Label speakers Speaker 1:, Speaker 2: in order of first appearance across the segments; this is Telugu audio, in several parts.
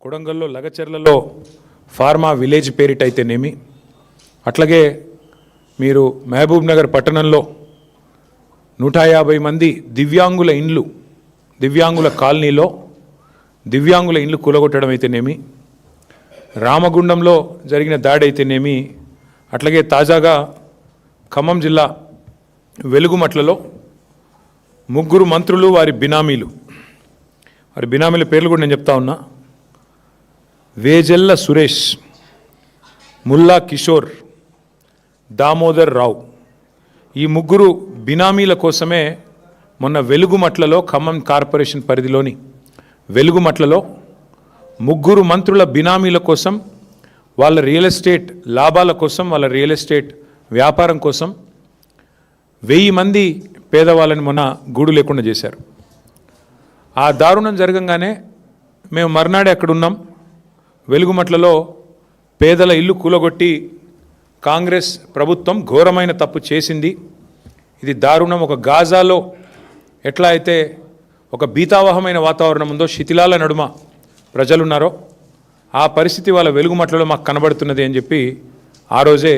Speaker 1: కొడంగల్లో లగచెర్లలో ఫార్మా విలేజ్ పేరిట అయితేనేమి, అట్లాగే మీరు మహబూబ్ నగర్ పట్టణంలో 150 మంది దివ్యాంగుల కాలనీలో దివ్యాంగుల ఇండ్లు కూలగొట్టడం అయితేనేమి, రామగుండంలో జరిగిన దాడి అయితేనేమి, అట్లాగే తాజాగా ఖమ్మం జిల్లా వెలుగుమట్లలో 3 మంత్రులు వారి బినామీల పేర్లు కూడా నేను చెప్తా ఉన్నా. వేజెల్ల సురేష్, ముల్లా కిషోర్, దామోదర్ రావు, ఈ 3 బినామీల కోసమే మొన్న వెలుగుమట్లలో ఖమ్మం కార్పొరేషన్ పరిధిలోని వెలుగుమట్లలో 3 మంత్రుల బినామీల కోసం, వాళ్ళ రియల్ ఎస్టేట్ లాభాల కోసం, వాళ్ళ రియల్ ఎస్టేట్ వ్యాపారం కోసం 1000 మంది పేదవాళ్ళని మొన్న గూడు లేకుండా చేశారు. ఆ దారుణం జరగంగానే మేము మర్నాడే అక్కడున్నాం. వెలుగుమట్లలో పేదల ఇల్లు కూలగొట్టి కాంగ్రెస్ ప్రభుత్వం ఘోరమైన తప్పు చేసింది. ఇది దారుణం. ఒక గాజాలో ఎట్లా అయితే ఒక భీతావహమైన వాతావరణం ఉందో, శిథిలాల నడుమ ప్రజలున్నారో, ఆ పరిస్థితి వాళ్ళ వెలుగుమట్లలో మాకు కనబడుతున్నది అని చెప్పి ఆ రోజు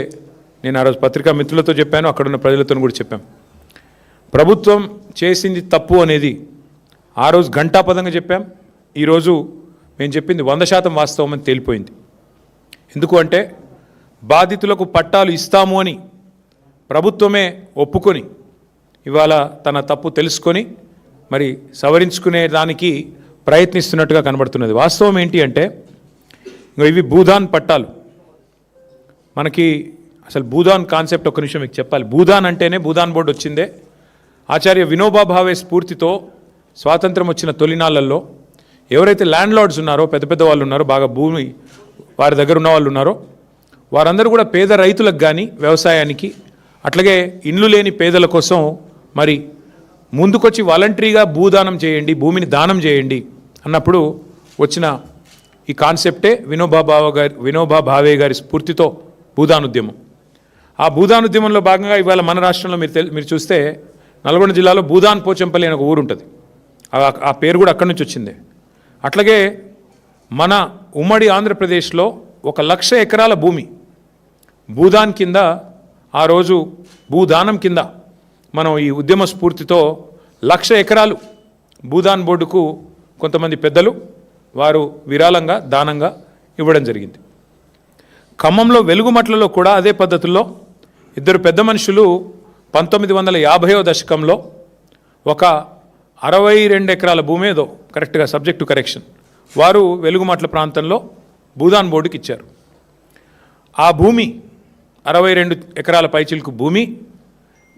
Speaker 1: పత్రికా మిత్రులతో చెప్పాను, అక్కడున్న ప్రజలతో కూడా చెప్పాం. ప్రభుత్వం చేసింది తప్పు అనేది ఆ రోజు ఘంటాపదంగా చెప్పాం. ఈరోజు మేము చెప్పింది 100% వాస్తవం అని తేలిపోయింది. ఎందుకు అంటే బాధితులకు పట్టాలు ఇస్తాము అని ప్రభుత్వమే ఒప్పుకొని ఇవాళ తన తప్పు తెలుసుకొని మరి సవరించుకునే దానికి ప్రయత్నిస్తున్నట్టుగా కనబడుతున్నది. వాస్తవం ఏంటి అంటే ఇవి భూదాన్ పట్టాలు. మనకి అసలు భూదాన్ కాన్సెప్ట్ ఒక్క నిమిషం మీకు చెప్పాలి. భూదాన్ అంటేనే భూదాన్ బోర్డు వచ్చిందే ఆచార్య వినోబా భావే స్ఫూర్తితో. స్వాతంత్రం వచ్చిన తొలినాళ్లలో ఎవరైతే ల్యాండ్ లార్డ్స్ ఉన్నారో, పెద్ద పెద్ద వాళ్ళు ఉన్నారో, బాగా భూమి వారి దగ్గర ఉన్న వాళ్ళు ఉన్నారో, వారందరూ కూడా పేద రైతులకు కానీ వ్యవసాయానికి, అట్లాగే ఇండ్లు లేని పేదల కోసం మరి ముందుకొచ్చి వాలంటరీగా భూదానం చేయండి, భూమిని దానం చేయండి అన్నప్పుడు వచ్చిన ఈ కాన్సెప్టే వినోబా భావే గారి స్ఫూర్తితో భూదానుద్యమం. ఆ భూదానుద్యమంలో భాగంగా ఇవాళ మన రాష్ట్రంలో మీరు చూస్తే నల్గొండ జిల్లాలో భూదాన్ పోచంపల్లి అనే ఒక ఊరు ఉంటుంది. ఆ పేరు కూడా అక్కడి నుంచి వచ్చిందే. అట్లాగే మన ఉమ్మడి ఆంధ్రప్రదేశ్లో 1,00,000 ఎకరాల భూమి భూదాన్ కింద, ఆ రోజు భూదానం కింద మనం ఈ ఉద్యమ స్ఫూర్తితో 1,00,000 ఎకరాలు భూదాన్ బోర్డుకు కొంతమంది పెద్దలు వారు విరాళంగా దానంగా ఇవ్వడం జరిగింది. ఖమ్మంలో వెలుగుమట్లలో కూడా అదే పద్ధతుల్లో 2 పెద్ద మనుషులు 1950వ దశకంలో ఒక 62 ఎకరాల భూమి ఏదో కరెక్ట్గా సబ్జెక్ట్ టు కరెక్షన్ వారు వెలుగుమట్ల ప్రాంతంలో భూదాన్ బోర్డుకి ఇచ్చారు. ఆ భూమి 62 ఎకరాల పైచిలకు భూమి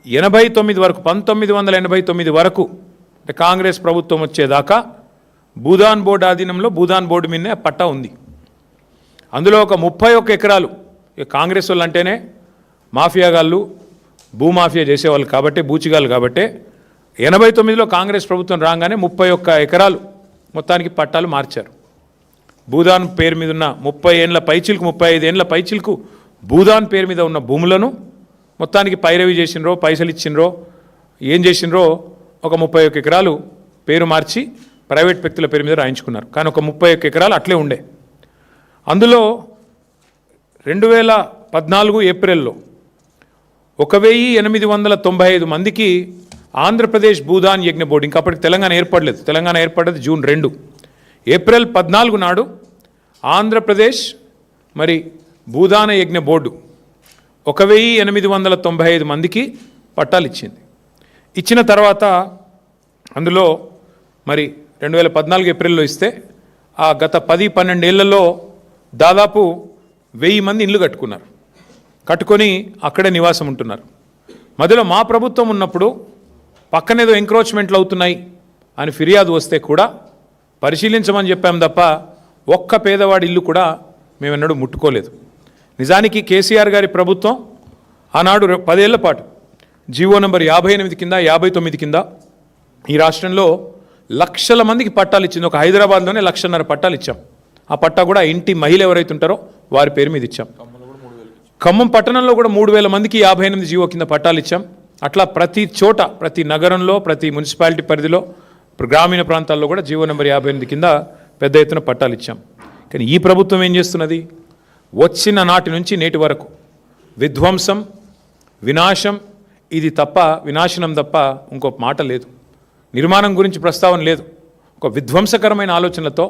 Speaker 1: 89 వరకు 1989 వరకు అంటే కాంగ్రెస్ ప్రభుత్వం వచ్చేదాకా భూదాన్ బోర్డు ఆధీనంలో భూదాన్ బోర్డు మీదనే పట్టా ఉంది. అందులో ఒక 31 ఎకరాలు కాంగ్రెస్ వాళ్ళు అంటేనే మాఫియాగాళ్ళు, భూమాఫియా చేసేవాళ్ళు కాబట్టి, బూచిగాళ్ళు కాబట్టే 89లో కాంగ్రెస్ ప్రభుత్వం రాగానే 31 ఎకరాలు మొత్తానికి పట్టాలు మార్చారు. భూదాన్ పేరు మీద ఉన్న 30 ఏళ్ళ పైచిలకు 35 ఏళ్ళ పైచిలకు భూదాన్ పేరు మీద ఉన్న భూములను మొత్తానికి పైరవి చేసినరో, పైసలు ఇచ్చినరో, ఏం చేసినరో ఒక 31 ఎకరాలు పేరు మార్చి ప్రైవేట్ వ్యక్తుల పేరు మీద రాయించుకున్నారు. కానీ ఒక 31 ఎకరాలు అట్లే ఉండే. అందులో 2014 ఏప్రిల్లో 1895 మందికి ఆంధ్రప్రదేశ్ భూదాన్ యజ్ఞ బోర్డు, ఇంకా అప్పటికి తెలంగాణ ఏర్పడలేదు, తెలంగాణ ఏర్పడ్డది జూన్ 2, ఏప్రిల్ 14 నాడు ఆంధ్రప్రదేశ్ మరి భూదాన యజ్ఞ బోర్డు 1895 మందికి పట్టాలు ఇచ్చింది. ఇచ్చిన తర్వాత అందులో మరి 2014 ఏప్రిల్లో ఇస్తే ఆ గత 10-12 ఏళ్లలో దాదాపు 1000 మంది ఇండ్లు కట్టుకొని అక్కడే నివాసం ఉంటున్నారు. మధ్యలో మా ప్రభుత్వం ఉన్నప్పుడు పక్కనేదో ఎంక్రోచ్మెంట్లు అవుతున్నాయి అని ఫిర్యాదు వస్తే కూడా పరిశీలించమని చెప్పాం తప్ప ఒక్క పేదవాడి ఇల్లు కూడా మేమెన్నడూ ముట్టుకోలేదు. నిజానికి కేసీఆర్ గారి ప్రభుత్వం ఆనాడు 10 ఏళ్ల పాటు జీవో నెంబర్ 58 కింద 59 కింద ఈ రాష్ట్రంలో లక్షల మందికి పట్టాలు ఇచ్చింది. ఒక హైదరాబాద్లోనే 1,50,000 పట్టాలు ఇచ్చాం. ఆ పట్టా కూడా ఇంటి మహిళ ఎవరైతే ఉంటారో వారి పేరు మీద ఇచ్చాం. ఖమ్మం పట్టణంలో కూడా 3,000 మందికి 58 జీవో కింద పట్టాలు ఇచ్చాం. అట్లా ప్రతి చోట, ప్రతి నగరంలో, ప్రతి మున్సిపాలిటీ పరిధిలో, గ్రామీణ ప్రాంతాల్లో కూడా జీవో నెంబర్ 58 కింద పెద్ద ఎత్తున పట్టాలు ఇచ్చాం. కానీ ఈ ప్రభుత్వం ఏం చేస్తున్నది? వచ్చిన నాటి నుంచి నేటి వరకు విధ్వంసం, వినాశం, ఇది తప్ప, వినాశనం తప్ప ఇంకో మాట లేదు. నిర్మాణం గురించి ప్రస్తావన లేదు. ఒక విధ్వంసకరమైన ఆలోచనలతో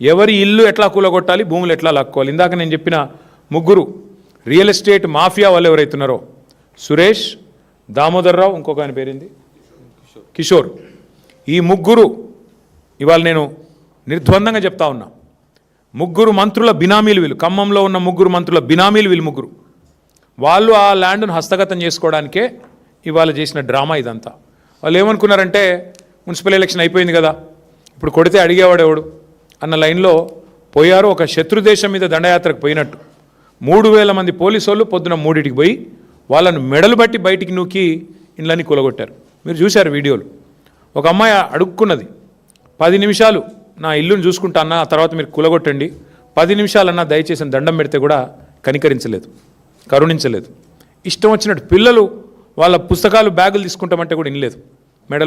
Speaker 1: ఎవరి ఇల్లు ఎట్లా కూలగొట్టాలి, భూములు ఎట్లా లాక్కోవాలి. ఇందాక నేను చెప్పిన ముగ్గురు రియల్ ఎస్టేట్ మాఫియా వాళ్ళు ఎవరైతున్నారో, సురేష్, దామోదర్ రావు, ఇంకొక ఆయన పేరేంది, కిషోర్, ఈ ముగ్గురు ఇవాళ నేను నిర్ద్వందంగా చెప్తా ఉన్నా, ముగ్గురు మంత్రుల బినామీలు వీళ్ళు. ఖమ్మంలో ఉన్న ముగ్గురు మంత్రుల బినామీలు వీళ్ళు ముగ్గురు. వాళ్ళు ఆ ల్యాండ్ను హస్తగతం చేసుకోవడానికే ఇవాళ చేసిన డ్రామా ఇదంతా. వాళ్ళు ఏమనుకున్నారంటే మున్సిపల్ ఎలక్షన్ అయిపోయింది కదా, ఇప్పుడు కొడితే అడిగేవాడు ఎవడు అన్న లైన్లో పోయారు. ఒక శత్రు దేశం మీద దండయాత్రకు పోయినట్టు 3000 మంది పోలీసు వాళ్ళు పొద్దున 3టికి పోయి వాళ్ళను మెడలు బట్టి బయటికి నూకి ఇండ్లన్నీ కూలగొట్టారు. మీరు చూశారు వీడియోలు. ఒక అమ్మాయి అడుక్కున్నది, 10 నిమిషాలు నా ఇల్లును చూసుకుంటా అన్న, ఆ తర్వాత మీరు కూలగొట్టండి, 10 నిమిషాలన్నా దయచేసి దండం పెడితే కూడా కనికరించలేదు, కరుణించలేదు. ఇష్టం వచ్చినట్టు పిల్లలు వాళ్ళ పుస్తకాలు బ్యాగులు తీసుకుంటామంటే కూడా వినలేదు, మెడలు